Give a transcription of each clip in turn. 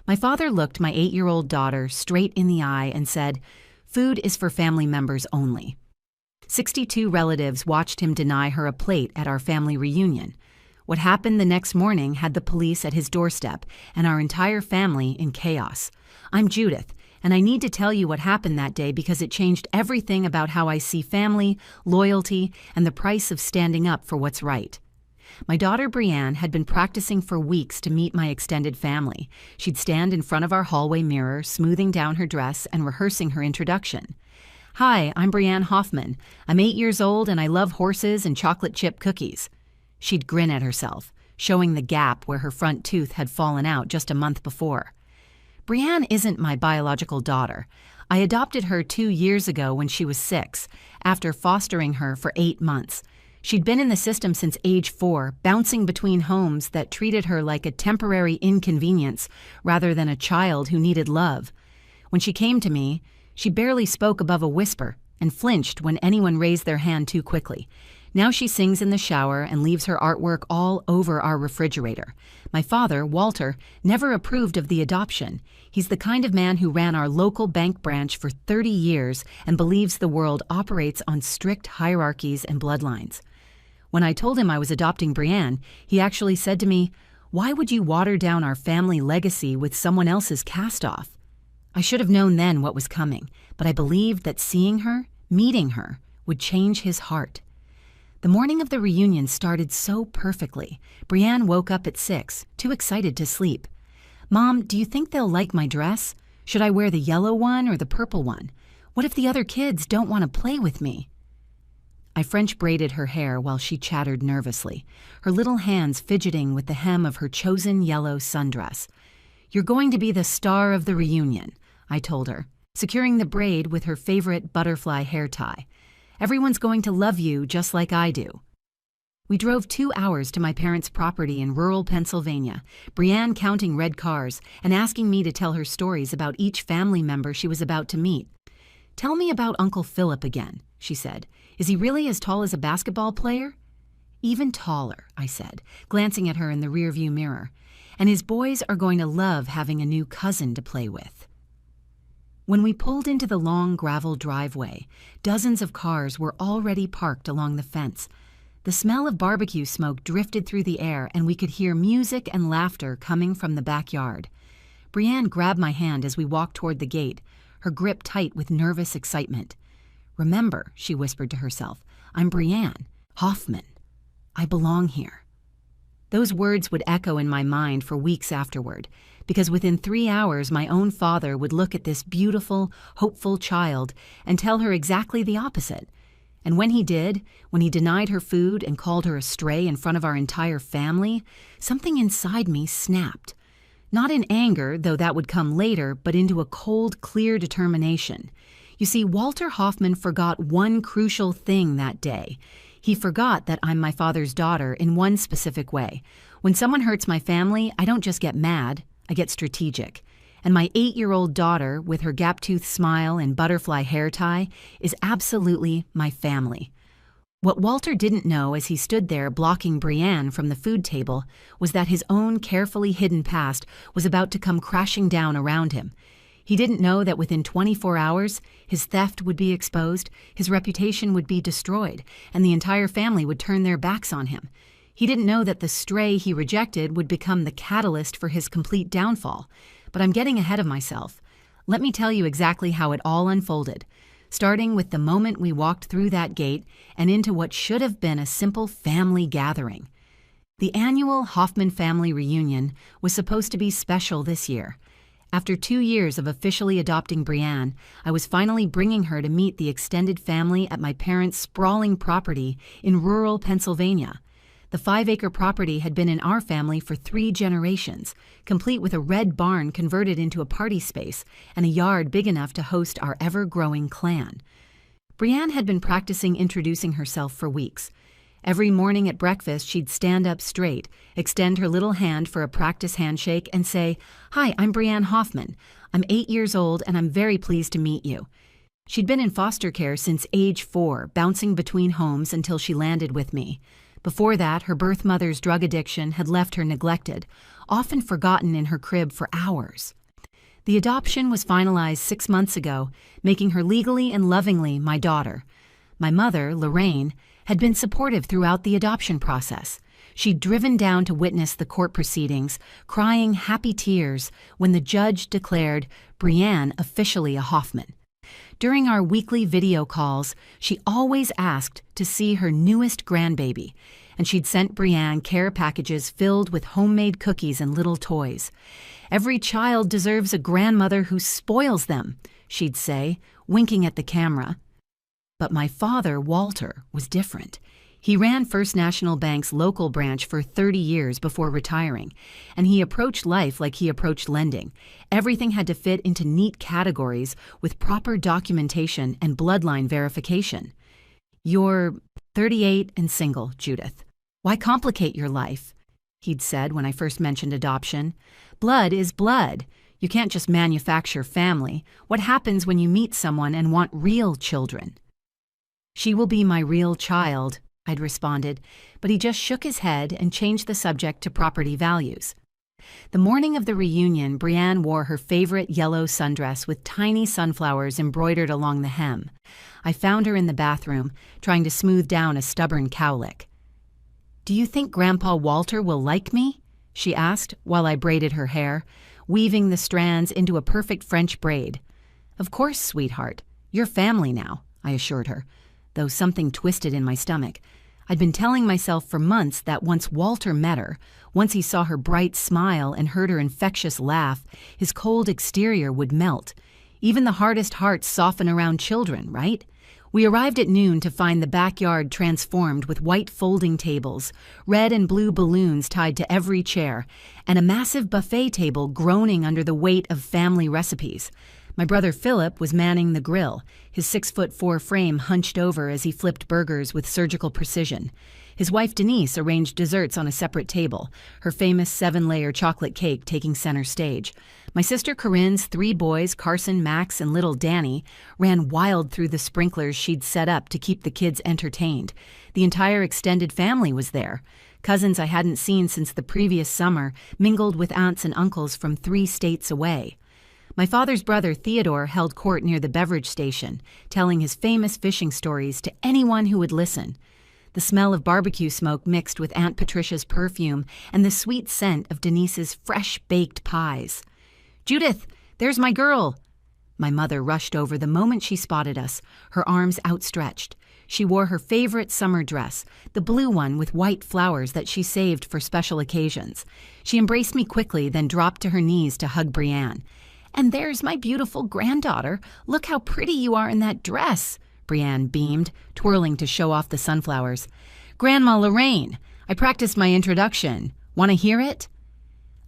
My father looked my 8-year-old daughter straight in the eye and said, "Food is for family members only." 62 relatives watched him deny her a plate at our family reunion. What happened the next morning had the police at his doorstep and our entire family in chaos. I'm Judith, and I need to tell you what happened that day because it changed everything about how I see family, loyalty, and the price of standing up for what's right. My daughter Brianne had been practicing for weeks to meet my extended family. She'd stand in front of our hallway mirror, smoothing down her dress and rehearsing her introduction. "Hi, I'm Brianne Hoffman. I'm 8 years old and I love horses and chocolate chip cookies." She'd grin at herself, showing the gap where her front tooth had fallen out just a month before. Brianne isn't my biological daughter. I adopted her 2 years ago when she was 6, after fostering her for 8 months. She'd been in the system since age 4, bouncing between homes that treated her like a temporary inconvenience rather than a child who needed love. When she came to me, she barely spoke above a whisper and flinched when anyone raised their hand too quickly. Now she sings in the shower and leaves her artwork all over our refrigerator. My father, Walter, never approved of the adoption. He's the kind of man who ran our local bank branch for 30 years and believes the world operates on strict hierarchies and bloodlines. When I told him I was adopting Brianne, he actually said to me, "Why would you water down our family legacy with someone else's cast-off?" I should have known then what was coming, but I believed that seeing her, meeting her, would change his heart. The morning of the reunion started so perfectly. Brianne woke up at 6, too excited to sleep. "Mom, do you think they'll like my dress? Should I wear the yellow one or the purple one? What if the other kids don't want to play with me?" I French braided her hair while she chattered nervously, her little hands fidgeting with the hem of her chosen yellow sundress. "You're going to be the star of the reunion," I told her, securing the braid with her favorite butterfly hair tie. "Everyone's going to love you just like I do." We drove 2 hours to my parents' property in rural Pennsylvania, Brianne counting red cars and asking me to tell her stories about each family member she was about to meet. "Tell me about Uncle Philip again," she said. "Is he really as tall as a basketball player?" "Even taller," I said, glancing at her in the rearview mirror. "And his boys are going to love having a new cousin to play with." When we pulled into the long gravel driveway, dozens of cars were already parked along the fence. The smell of barbecue smoke drifted through the air, and we could hear music and laughter coming from the backyard. Brianne grabbed my hand as we walked toward the gate, her grip tight with nervous excitement. "Remember," she whispered to herself, "I'm Brianne Hoffman. I belong here." Those words would echo in my mind for weeks afterward, because within 3 hours my own father would look at this beautiful, hopeful child and tell her exactly the opposite. And when he did, when he denied her food and called her a stray in front of our entire family, something inside me snapped. Not in anger, though that would come later, but into a cold, clear determination. You see, Walter Hoffman forgot one crucial thing that day. He forgot that I'm my father's daughter in one specific way. When someone hurts my family, I don't just get mad, I get strategic. And my 8-year-old daughter, with her gap-toothed smile and butterfly hair tie, is absolutely my family. What Walter didn't know as he stood there blocking Brianne from the food table was that his own carefully hidden past was about to come crashing down around him. He didn't know that within 24 hours, his theft would be exposed, his reputation would be destroyed, and the entire family would turn their backs on him. He didn't know that the stray he rejected would become the catalyst for his complete downfall. But I'm getting ahead of myself. Let me tell you exactly how it all unfolded, starting with the moment we walked through that gate and into what should have been a simple family gathering. The annual Hoffman family reunion was supposed to be special this year. After 2 years of officially adopting Brianne, I was finally bringing her to meet the extended family at my parents' sprawling property in rural Pennsylvania. The 5-acre property had been in our family for 3 generations, complete with a red barn converted into a party space and a yard big enough to host our ever-growing clan. Brianne had been practicing introducing herself for weeks. Every morning at breakfast, she'd stand up straight, extend her little hand for a practice handshake, and say, "Hi, I'm Brianne Hoffman. I'm 8 years old, and I'm very pleased to meet you." She'd been in foster care since age 4, bouncing between homes until she landed with me. Before that, her birth mother's drug addiction had left her neglected, often forgotten in her crib for hours. The adoption was finalized 6 months ago, making her legally and lovingly my daughter. My mother, Lorraine, had been supportive throughout the adoption process. She'd driven down to witness the court proceedings, crying happy tears when the judge declared Brianne officially a Hoffman. During our weekly video calls, she always asked to see her newest grandbaby, and she'd sent Brianne care packages filled with homemade cookies and little toys. "Every child deserves a grandmother who spoils them," she'd say, winking at the camera. But my father, Walter, was different. He ran First National Bank's local branch for 30 years before retiring, and he approached life like he approached lending. Everything had to fit into neat categories with proper documentation and bloodline verification. "You're 38 and single, Judith. Why complicate your life?" he'd said when I first mentioned adoption. "Blood is blood. You can't just manufacture family. What happens when you meet someone and want real children?" "She will be my real child," I'd responded, but he just shook his head and changed the subject to property values. The morning of the reunion, Brianne wore her favorite yellow sundress with tiny sunflowers embroidered along the hem. I found her in the bathroom, trying to smooth down a stubborn cowlick. "Do you think Grandpa Walter will like me?" she asked while I braided her hair, weaving the strands into a perfect French braid. "Of course, sweetheart. You're family now," I assured her, though something twisted in my stomach. I'd been telling myself for months that once Walter met her, once he saw her bright smile and heard her infectious laugh, his cold exterior would melt. Even the hardest hearts soften around children, right? We arrived at noon to find the backyard transformed with white folding tables, red and blue balloons tied to every chair, and a massive buffet table groaning under the weight of family recipes. My brother Philip was manning the grill, his 6'4" frame hunched over as he flipped burgers with surgical precision. His wife Denise arranged desserts on a separate table, her famous 7-layer chocolate cake taking center stage. My sister Corinne's 3 boys, Carson, Max, and little Danny, ran wild through the sprinklers she'd set up to keep the kids entertained. The entire extended family was there. Cousins I hadn't seen since the previous summer mingled with aunts and uncles from 3 states away. My father's brother Theodore held court near the beverage station, telling his famous fishing stories to anyone who would listen. The smell of barbecue smoke mixed with Aunt Patricia's perfume and the sweet scent of Denise's fresh-baked pies. "Judith, there's my girl!" My mother rushed over the moment she spotted us, her arms outstretched. She wore her favorite summer dress, the blue one with white flowers that she saved for special occasions. She embraced me quickly, then dropped to her knees to hug Brianne. "And there's my beautiful granddaughter. Look how pretty you are in that dress," Brianne beamed, twirling to show off the sunflowers. "Grandma Lorraine, I practiced my introduction. Want to hear it?"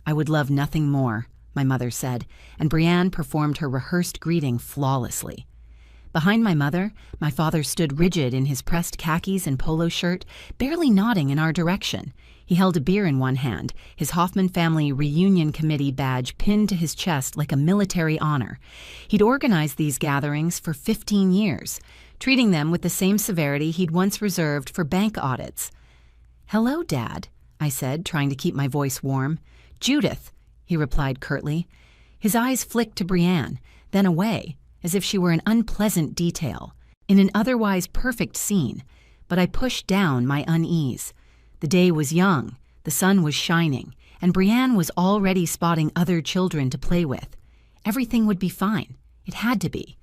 "I would love nothing more," my mother said, and Brianne performed her rehearsed greeting flawlessly. Behind my mother, my father stood rigid in his pressed khakis and polo shirt, barely nodding in our direction. He held a beer in one hand, his Hoffman family reunion committee badge pinned to his chest like a military honor. He'd organized these gatherings for 15 years, treating them with the same severity he'd once reserved for bank audits. "Hello, Dad," I said, trying to keep my voice warm. "Judith," he replied curtly. His eyes flicked to Brianne, then away, as if she were an unpleasant detail, in an otherwise perfect scene, but I pushed down my unease. The day was young, the sun was shining, and Brianne was already spotting other children to play with. Everything would be fine. It had to be.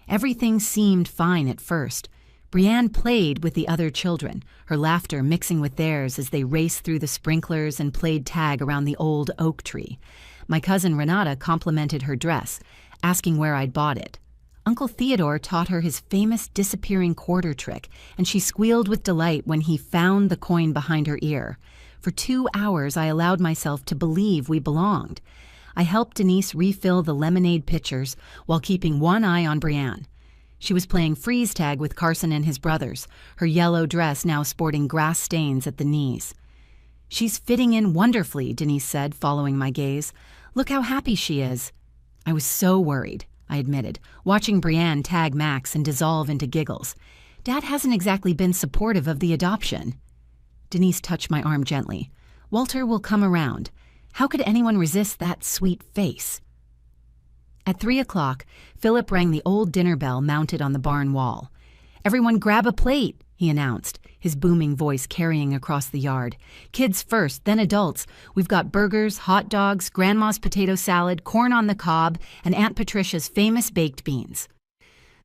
Everything seemed fine at first. Brianne played with the other children, her laughter mixing with theirs as they raced through the sprinklers and played tag around the old oak tree. My cousin Renata complimented her dress, asking where I'd bought it. Uncle Theodore taught her his famous disappearing quarter trick, and she squealed with delight when he found the coin behind her ear. For 2 hours, I allowed myself to believe we belonged. I helped Denise refill the lemonade pitchers while keeping one eye on Brianne. She was playing freeze tag with Carson and his brothers, her yellow dress now sporting grass stains at the knees. "She's fitting in wonderfully," Denise said, following my gaze. "Look how happy she is." I was so worried, I admitted, watching Brianne tag Max and dissolve into giggles. Dad hasn't exactly been supportive of the adoption. Denise touched my arm gently. Walter will come around. How could anyone resist that sweet face? At 3 o'clock, Philip rang the old dinner bell mounted on the barn wall. "Everyone grab a plate," he announced, his booming voice carrying across the yard. "Kids first, then adults. We've got burgers, hot dogs, Grandma's potato salad, corn on the cob, and Aunt Patricia's famous baked beans."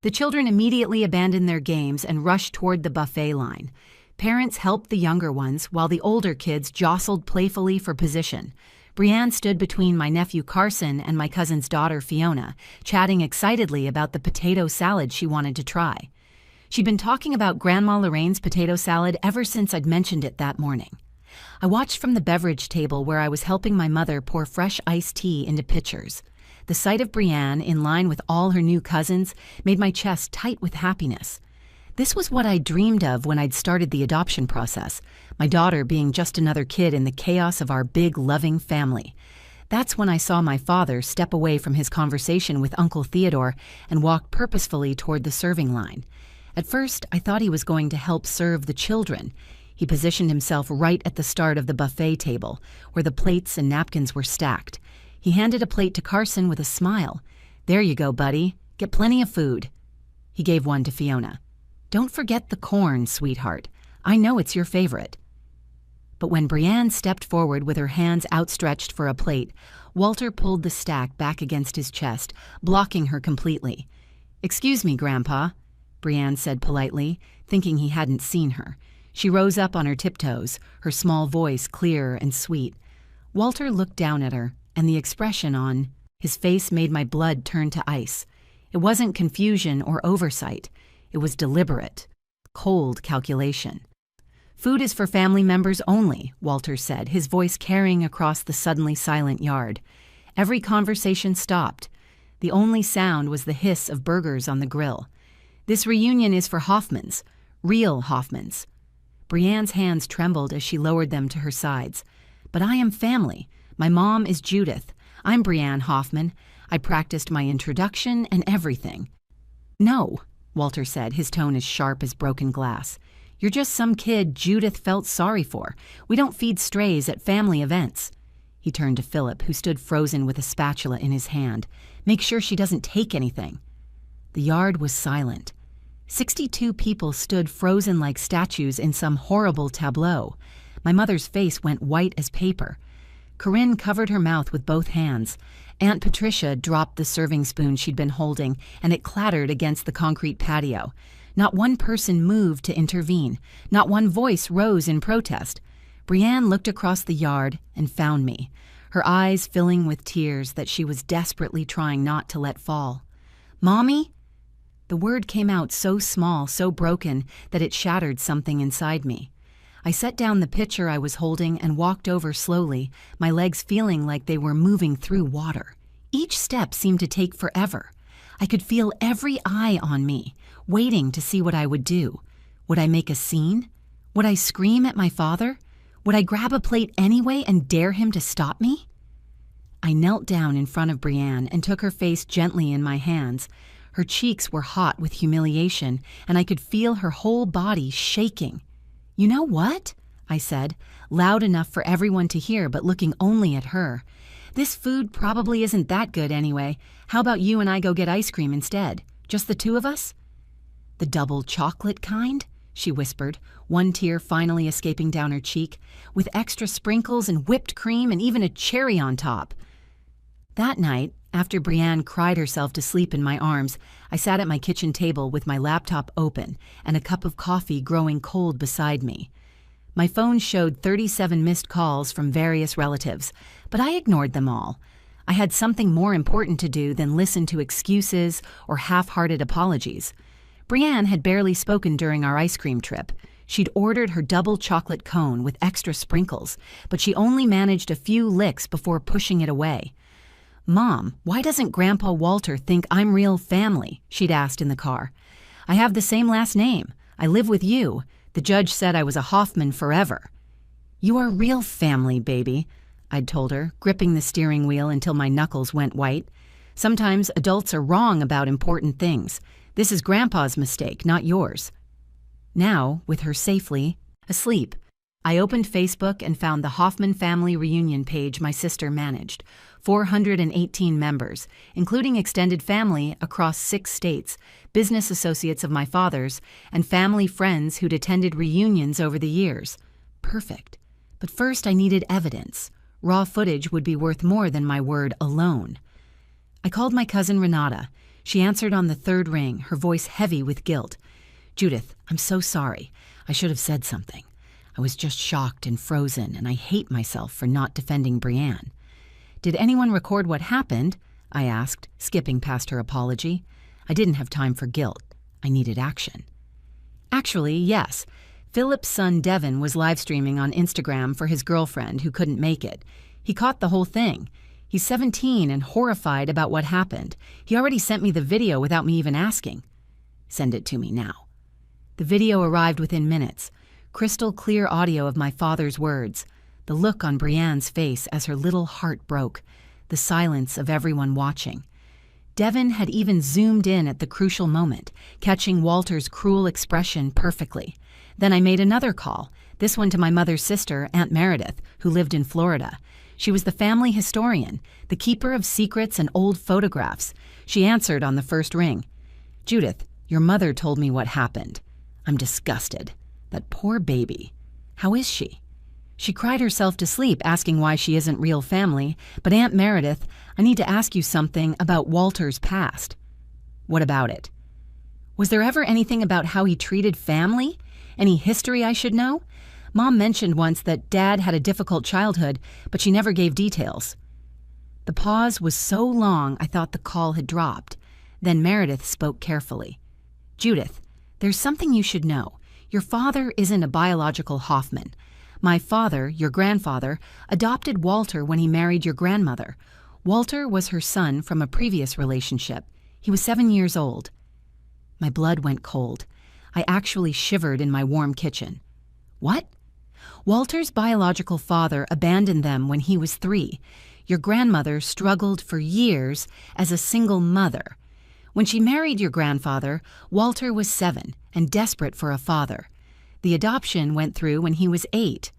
The children immediately abandoned their games and rushed toward the buffet line. Parents helped the younger ones, while the older kids jostled playfully for position. Brianne stood between my nephew Carson and my cousin's daughter Fiona, chatting excitedly about the potato salad she wanted to try. She'd been talking about Grandma Lorraine's potato salad ever since I'd mentioned it that morning. I watched from the beverage table where I was helping my mother pour fresh iced tea into pitchers. The sight of Brianne, in line with all her new cousins, made my chest tight with happiness. This was what I dreamed of when I'd started the adoption process, my daughter being just another kid in the chaos of our big, loving family. That's when I saw my father step away from his conversation with Uncle Theodore and walk purposefully toward the serving line. At first, I thought he was going to help serve the children. He positioned himself right at the start of the buffet table, where the plates and napkins were stacked. He handed a plate to Carson with a smile. "There you go, buddy. Get plenty of food." He gave one to Fiona. "Don't forget the corn, sweetheart. I know it's your favorite." But when Brianne stepped forward with her hands outstretched for a plate, Walter pulled the stack back against his chest, blocking her completely. "Excuse me, Grandpa," Brianne said politely, thinking he hadn't seen her. She rose up on her tiptoes, her small voice clear and sweet. Walter looked down at her, and the expression on his face made my blood turn to ice. It wasn't confusion or oversight. It was deliberate, cold calculation. "Food is for family members only," Walter said, his voice carrying across the suddenly silent yard. Every conversation stopped. The only sound was the hiss of burgers on the grill. "This reunion is for Hoffmans, real Hoffmans." Brianne's hands trembled as she lowered them to her sides. "But I am family. My mom is Judith. I'm Brianne Hoffman. I practiced my introduction and everything." "No," Walter said, his tone as sharp as broken glass. "You're just some kid Judith felt sorry for. We don't feed strays at family events." He turned to Philip, who stood frozen with a spatula in his hand. "Make sure she doesn't take anything." The yard was silent. 62 people stood frozen like statues in some horrible tableau. My mother's face went white as paper. Corinne covered her mouth with both hands. Aunt Patricia dropped the serving spoon she'd been holding, and it clattered against the concrete patio. Not one person moved to intervene. Not one voice rose in protest. Brianne looked across the yard and found me, her eyes filling with tears that she was desperately trying not to let fall. "Mommy?" The word came out so small, so broken, that it shattered something inside me. I set down the pitcher I was holding and walked over slowly, my legs feeling like they were moving through water. Each step seemed to take forever. I could feel every eye on me, waiting to see what I would do. Would I make a scene? Would I scream at my father? Would I grab a plate anyway and dare him to stop me? I knelt down in front of Brianne and took her face gently in my hands. Her cheeks were hot with humiliation, and I could feel her whole body shaking. "You know what?" I said, loud enough for everyone to hear but looking only at her. "This food probably isn't that good anyway. How about you and I go get ice cream instead? Just the two of us?" "The double chocolate kind?" she whispered, one tear finally escaping down her cheek, "with extra sprinkles and whipped cream and even a cherry on top." That night, after Brianne cried herself to sleep in my arms, I sat at my kitchen table with my laptop open and a cup of coffee growing cold beside me. My phone showed 37 missed calls from various relatives, but I ignored them all. I had something more important to do than listen to excuses or half-hearted apologies. Brianne had barely spoken during our ice cream trip. She'd ordered her double chocolate cone with extra sprinkles, but she only managed a few licks before pushing it away. "Mom, why doesn't Grandpa Walter think I'm real family?" she'd asked in the car. "I have the same last name. I live with you. The judge said I was a Hoffman forever." "You are real family, baby," I'd told her, gripping the steering wheel until my knuckles went white. "Sometimes adults are wrong about important things. This is Grandpa's mistake, not yours." Now, with her safely asleep, I opened Facebook and found the Hoffman family reunion page my sister managed. 418 members, including extended family across 6 states, business associates of my father's, and family friends who'd attended reunions over the years. Perfect. But first I needed evidence. Raw footage would be worth more than my word alone. I called my cousin Renata. She answered on the 3rd ring, her voice heavy with guilt. "Judith, I'm so sorry. I should have said something. I was just shocked and frozen, and I hate myself for not defending Brianne." "Did anyone record what happened?" I asked, skipping past her apology. I didn't have time for guilt. I needed action. "Actually, yes. Philip's son Devin was live streaming on Instagram for his girlfriend who couldn't make it. He caught the whole thing. He's 17 and horrified about what happened. He already sent me the video without me even asking." "Send it to me now." The video arrived within minutes. Crystal clear audio of my father's words. The look on Brianne's face as her little heart broke. The silence of everyone watching. Devin had even zoomed in at the crucial moment, catching Walter's cruel expression perfectly. Then I made another call, this one to my mother's sister, Aunt Meredith, who lived in Florida. She was the family historian, the keeper of secrets and old photographs. She answered on the 1st ring. "Judith, your mother told me what happened. I'm disgusted. That poor baby. How is she?" She cried herself to sleep asking why she isn't real family, but Aunt Meredith, I need to ask you something about Walter's past. "What about it?" "Was there ever anything about how he treated family? Any history I should know? Mom mentioned once that Dad had a difficult childhood, but she never gave details." The pause was so long I thought the call had dropped. Then Meredith spoke carefully. "Judith, there's something you should know. Your father isn't a biological Hoffman. My father, your grandfather, adopted Walter when he married your grandmother. Walter was her son from a previous relationship. He was 7 years old." My blood went cold. I actually shivered in my warm kitchen. "What?" "Walter's biological father abandoned them when he was 3. Your grandmother struggled for years as a single mother. When she married your grandfather, Walter was 7 and desperate for a father. The adoption went through when he was 8.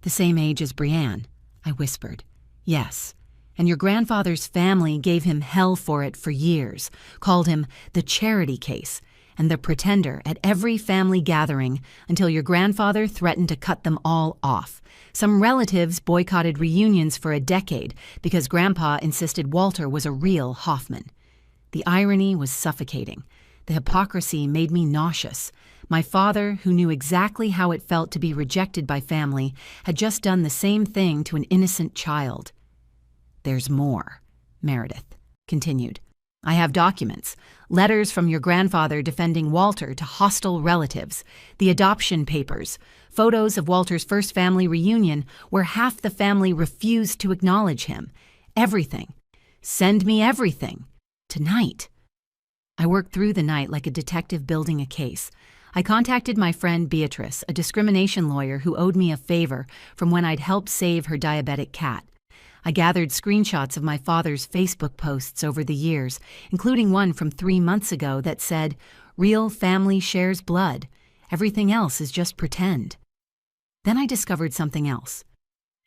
"The same age as Brianne," I whispered. "Yes. And your grandfather's family gave him hell for it for years, called him the charity case and the pretender at every family gathering until your grandfather threatened to cut them all off. Some relatives boycotted reunions for a decade because Grandpa insisted Walter was a real Hoffman. The irony was suffocating. The hypocrisy made me nauseous. My father, who knew exactly how it felt to be rejected by family, had just done the same thing to an innocent child." "There's more," Meredith continued. "I have documents, letters from your grandfather defending Walter to hostile relatives, the adoption papers, photos of Walter's first family reunion where half the family refused to acknowledge him. Everything. Send me everything. Tonight." I worked through the night like a detective building a case. I contacted my friend Beatrice, a discrimination lawyer who owed me a favor from when I'd helped save her diabetic cat. I gathered screenshots of my father's Facebook posts over the years, including one from 3 months ago that said, "Real family shares blood. Everything else is just pretend." Then I discovered something else.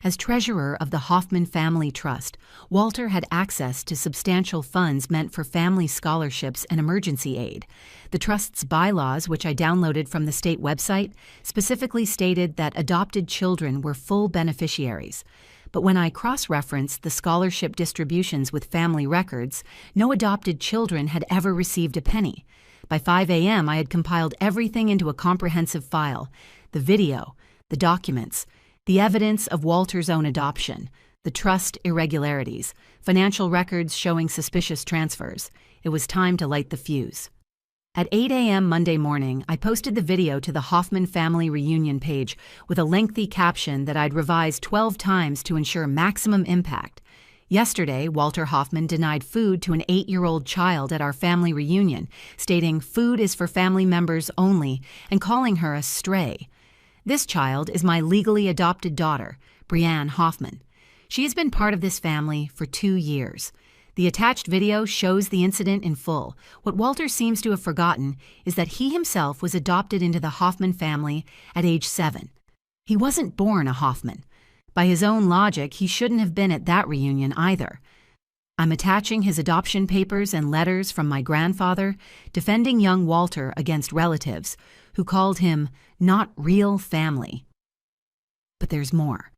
As treasurer of the Hoffman Family Trust, Walter had access to substantial funds meant for family scholarships and emergency aid. The trust's bylaws, which I downloaded from the state website, specifically stated that adopted children were full beneficiaries. But when I cross-referenced the scholarship distributions with family records, no adopted children had ever received a penny. By 5 a.m., I had compiled everything into a comprehensive file: the video, the documents, the evidence of Walter's own adoption, the trust irregularities, financial records showing suspicious transfers. It was time to light the fuse. At 8 a.m. Monday morning, I posted the video to the Hoffman Family Reunion page with a lengthy caption that I'd revised 12 times to ensure maximum impact. Yesterday, Walter Hoffman denied food to an 8-year-old child at our family reunion, stating food is for family members only and calling her a stray. This child is my legally adopted daughter, Brianne Hoffman. She has been part of this family for 2 years. The attached video shows the incident in full. What Walter seems to have forgotten is that he himself was adopted into the Hoffman family at age 7. He wasn't born a Hoffman. By his own logic, he shouldn't have been at that reunion either. I'm attaching his adoption papers and letters from my grandfather defending young Walter against relatives who called him not real family. But there's more.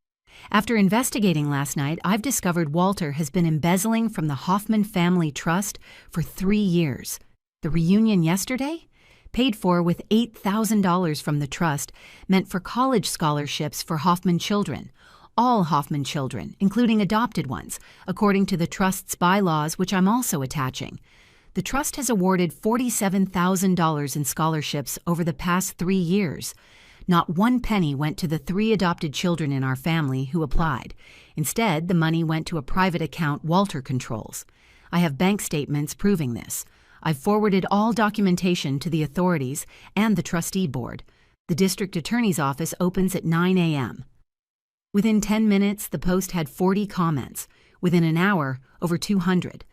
After investigating last night, I've discovered Walter has been embezzling from the Hoffman Family Trust for 3 years. The reunion yesterday? Paid for with $8,000 from the trust, meant for college scholarships for Hoffman children. All Hoffman children, including adopted ones, according to the trust's bylaws, which I'm also attaching. The trust has awarded $47,000 in scholarships over the past 3 years. Not one penny went to the 3 adopted children in our family who applied. Instead, the money went to a private account Walter controls. I have bank statements proving this. I've forwarded all documentation to the authorities and the trustee board. The district attorney's office opens at 9 a.m. Within 10 minutes, the post had 40 comments. Within an hour, over 200.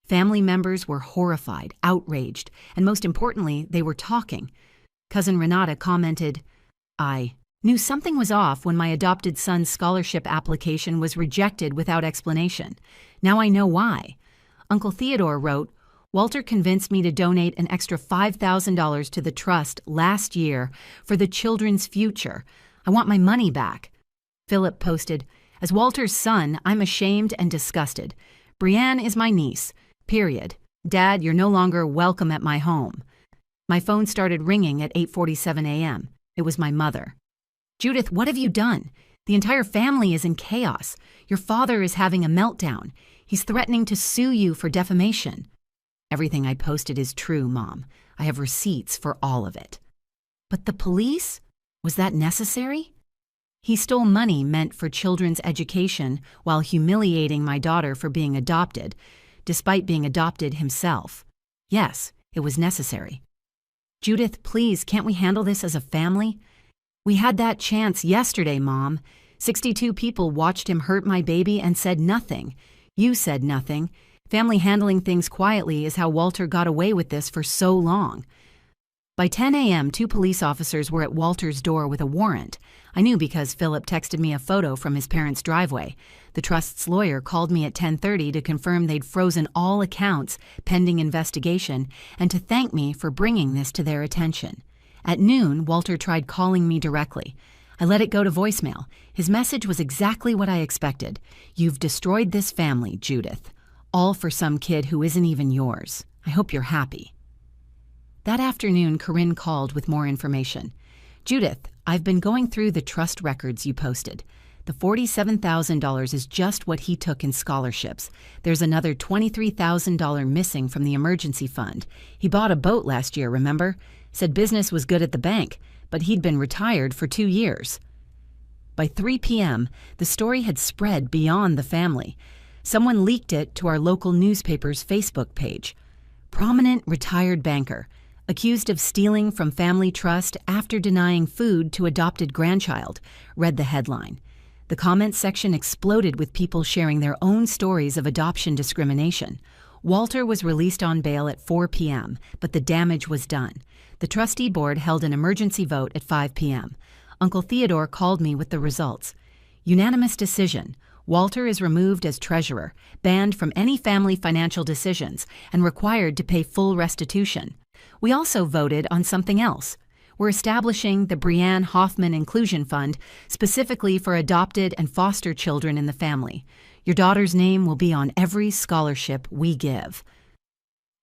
Family members were horrified, outraged, and most importantly, they were talking. Cousin Renata commented, "I knew something was off when my adopted son's scholarship application was rejected without explanation. Now I know why." Uncle Theodore wrote, "Walter convinced me to donate an extra $5,000 to the trust last year for the children's future. I want my money back." Philip posted, "As Walter's son, I'm ashamed and disgusted. Brienne is my niece. Period. Dad, you're no longer welcome at my home." My phone started ringing at 8:47 a.m. It was my mother. "Judith, what have you done? The entire family is in chaos. Your father is having a meltdown. He's threatening to sue you for defamation." "Everything I posted is true, Mom. I have receipts for all of it." "But the police? Was that necessary?" "He stole money meant for children's education while humiliating my daughter for being adopted, despite being adopted himself. Yes, it was necessary." "Judith, please, can't we handle this as a family?" "We had that chance yesterday, Mom. 62 people watched him hurt my baby and said nothing. You said nothing. Family handling things quietly is how Walter got away with this for so long." By 10 a.m., 2 police officers were at Walter's door with a warrant. I knew because Philip texted me a photo from his parents' driveway. The trust's lawyer called me at 10:30 to confirm they'd frozen all accounts pending investigation and to thank me for bringing this to their attention. At noon, Walter tried calling me directly. I let it go to voicemail. His message was exactly what I expected. "You've destroyed this family, Judith. All for some kid who isn't even yours. I hope you're happy." That afternoon, Corinne called with more information. "Judith, I've been going through the trust records you posted. The $47,000 is just what he took in scholarships. There's another $23,000 missing from the emergency fund. He bought a boat last year, remember? Said business was good at the bank, but he'd been retired for 2 years. By 3 p.m., the story had spread beyond the family. Someone leaked it to our local newspaper's Facebook page. "Prominent retired banker, accused of stealing from family trust after denying food to adopted grandchild," read the headline. The comments section exploded with people sharing their own stories of adoption discrimination. Walter was released on bail at 4 p.m., but the damage was done. The trustee board held an emergency vote at 5 p.m. Uncle Theodore called me with the results. Unanimous decision. Walter is removed as treasurer, banned from any family financial decisions, and required to pay full restitution. We also voted on something else. We're establishing the Brienne Hoffman Inclusion Fund specifically for adopted and foster children in the family. Your daughter's name will be on every scholarship we give.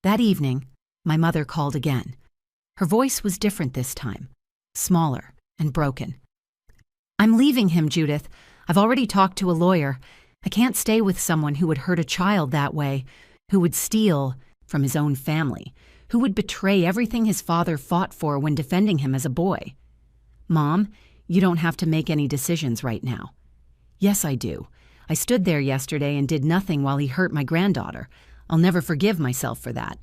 That evening, my mother called again. Her voice was different this time, smaller and broken. "I'm leaving him, Judith. I've already talked to a lawyer. I can't stay with someone who would hurt a child that way, who would steal from his own family, who would betray everything his father fought for when defending him as a boy." "Mom, you don't have to make any decisions right now." "Yes, I do. I stood there yesterday and did nothing while he hurt my granddaughter. I'll never forgive myself for that.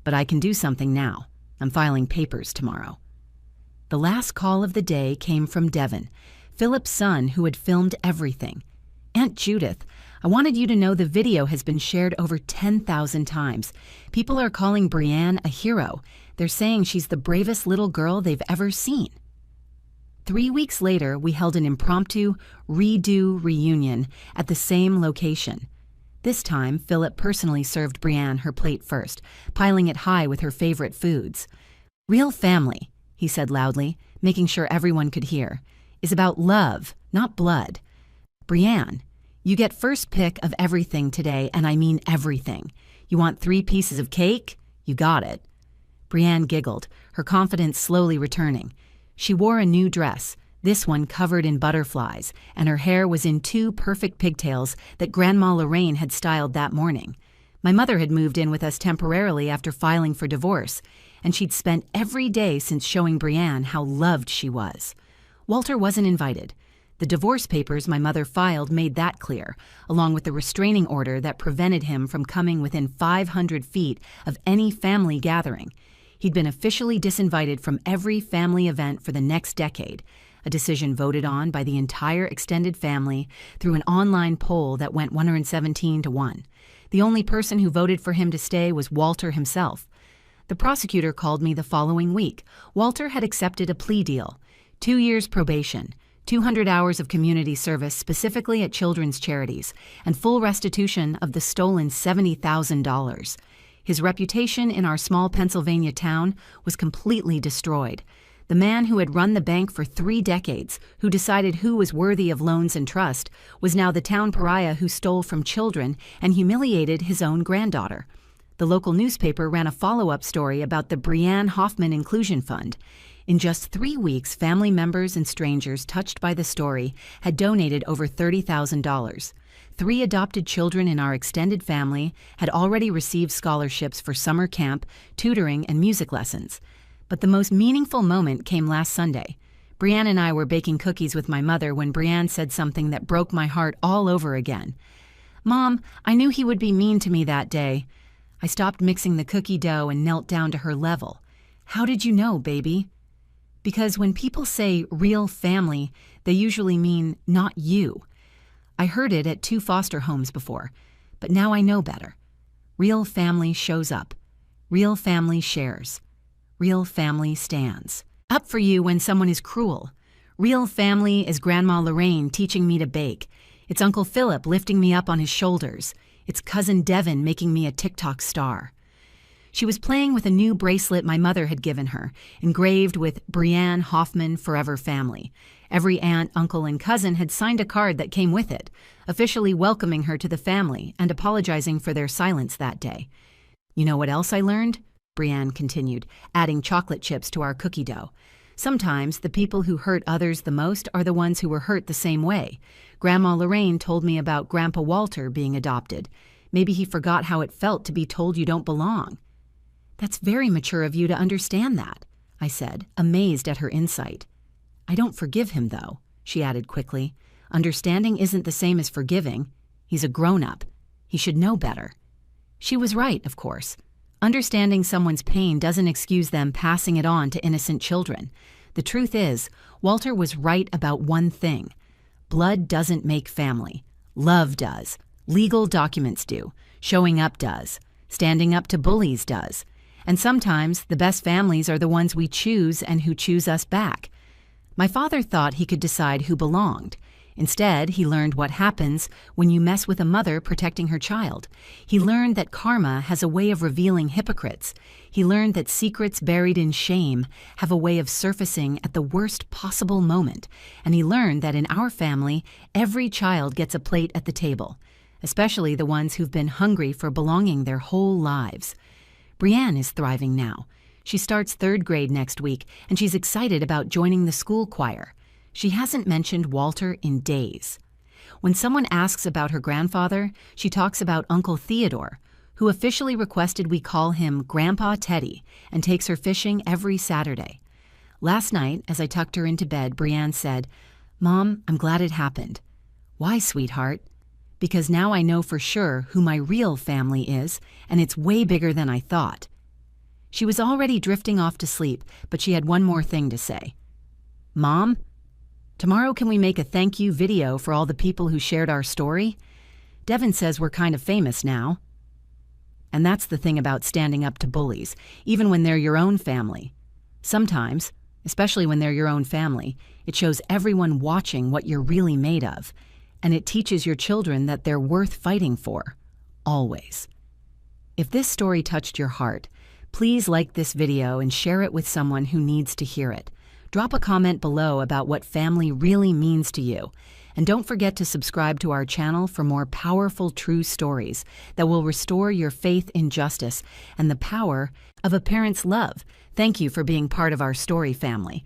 But I can do something now. I'm filing papers tomorrow." The last call of the day came from Devin, Philip's son who had filmed everything. "Aunt Judith, I wanted you to know the video has been shared over 10,000 times. People are calling Brienne a hero. They're saying she's the bravest little girl they've ever seen." 3 weeks later, we held an impromptu redo reunion at the same location. This time, Philip personally served Brienne her plate first, piling it high with her favorite foods. "Real family," he said loudly, making sure everyone could hear, "is about love, not blood. Brienne, you get first pick of everything today, and I mean everything. You want 3 pieces of cake? You got it." Brienne giggled, her confidence slowly returning. She wore a new dress, this one covered in butterflies, and her hair was in 2 perfect pigtails that Grandma Lorraine had styled that morning. My mother had moved in with us temporarily after filing for divorce, and she'd spent every day since showing Brienne how loved she was. Walter wasn't invited. The divorce papers my mother filed made that clear, along with the restraining order that prevented him from coming within 500 feet of any family gathering. He'd been officially disinvited from every family event for the next decade, a decision voted on by the entire extended family through an online poll that went 117 to 1. The only person who voted for him to stay was Walter himself. The prosecutor called me the following week. Walter had accepted a plea deal, 2 years probation, 200 hours of community service specifically at children's charities, and full restitution of the stolen $70,000. His reputation in our small Pennsylvania town was completely destroyed. The man who had run the bank for 3 decades, who decided who was worthy of loans and trust, was now the town pariah who stole from children and humiliated his own granddaughter. The local newspaper ran a follow-up story about the Brienne Hoffman Inclusion Fund. In just 3 weeks, family members and strangers touched by the story had donated over $30,000. 3 adopted children in our extended family had already received scholarships for summer camp, tutoring, and music lessons. But the most meaningful moment came last Sunday. Brienne and I were baking cookies with my mother when Brienne said something that broke my heart all over again. "Mom, I knew he would be mean to me that day." I stopped mixing the cookie dough and knelt down to her level. "How did you know, baby?" Because when people say real family, they usually mean not you. I heard it at 2 foster homes before, but now I know better. Real family shows up. Real family shares. Real family stands up for you when someone is cruel. Real family is Grandma Lorraine teaching me to bake. It's Uncle Philip lifting me up on his shoulders. It's Cousin Devin making me a TikTok star. She was playing with a new bracelet my mother had given her, engraved with Brienne Hoffman Forever Family. Every aunt, uncle, and cousin had signed a card that came with it, officially welcoming her to the family and apologizing for their silence that day. "You know what else I learned?" Brienne continued, adding chocolate chips to our cookie dough. "Sometimes the people who hurt others the most are the ones who were hurt the same way. Grandma Lorraine told me about Grandpa Walter being adopted. Maybe he forgot how it felt to be told you don't belong." "That's very mature of you to understand that," I said, amazed at her insight. "I don't forgive him, though," she added quickly. "Understanding isn't the same as forgiving. He's a grown-up. He should know better." She was right, of course. Understanding someone's pain doesn't excuse them passing it on to innocent children. The truth is, Walter was right about one thing. Blood doesn't make family. Love does. Legal documents do. Showing up does. Standing up to bullies does. And sometimes the best families are the ones we choose and who choose us back. My father thought he could decide who belonged. Instead, he learned what happens when you mess with a mother protecting her child. He learned that karma has a way of revealing hypocrites. He learned that secrets buried in shame have a way of surfacing at the worst possible moment. And he learned that in our family, every child gets a plate at the table, especially the ones who've been hungry for belonging their whole lives. Brienne is thriving now. She starts 3rd grade next week, and she's excited about joining the school choir. She hasn't mentioned Walter in days. When someone asks about her grandfather, she talks about Uncle Theodore, who officially requested we call him Grandpa Teddy and takes her fishing every Saturday. Last night, as I tucked her into bed, Brienne said, "Mom, I'm glad it happened." "Why, sweetheart?" "Because now I know for sure who my real family is, and it's way bigger than I thought." She was already drifting off to sleep, but she had one more thing to say. "Mom, tomorrow can we make a thank you video for all the people who shared our story? Devin says we're kind of famous now." And that's the thing about standing up to bullies, even when they're your own family. Sometimes especially when they're your own family. It shows everyone watching what you're really made of, and it teaches your children that they're worth fighting for, always. If this story touched your heart, please like this video and share it with someone who needs to hear it. Drop a comment below about what family really means to you. And don't forget to subscribe to our channel for more powerful true stories that will restore your faith in justice and the power of a parent's love. Thank you for being part of our story family.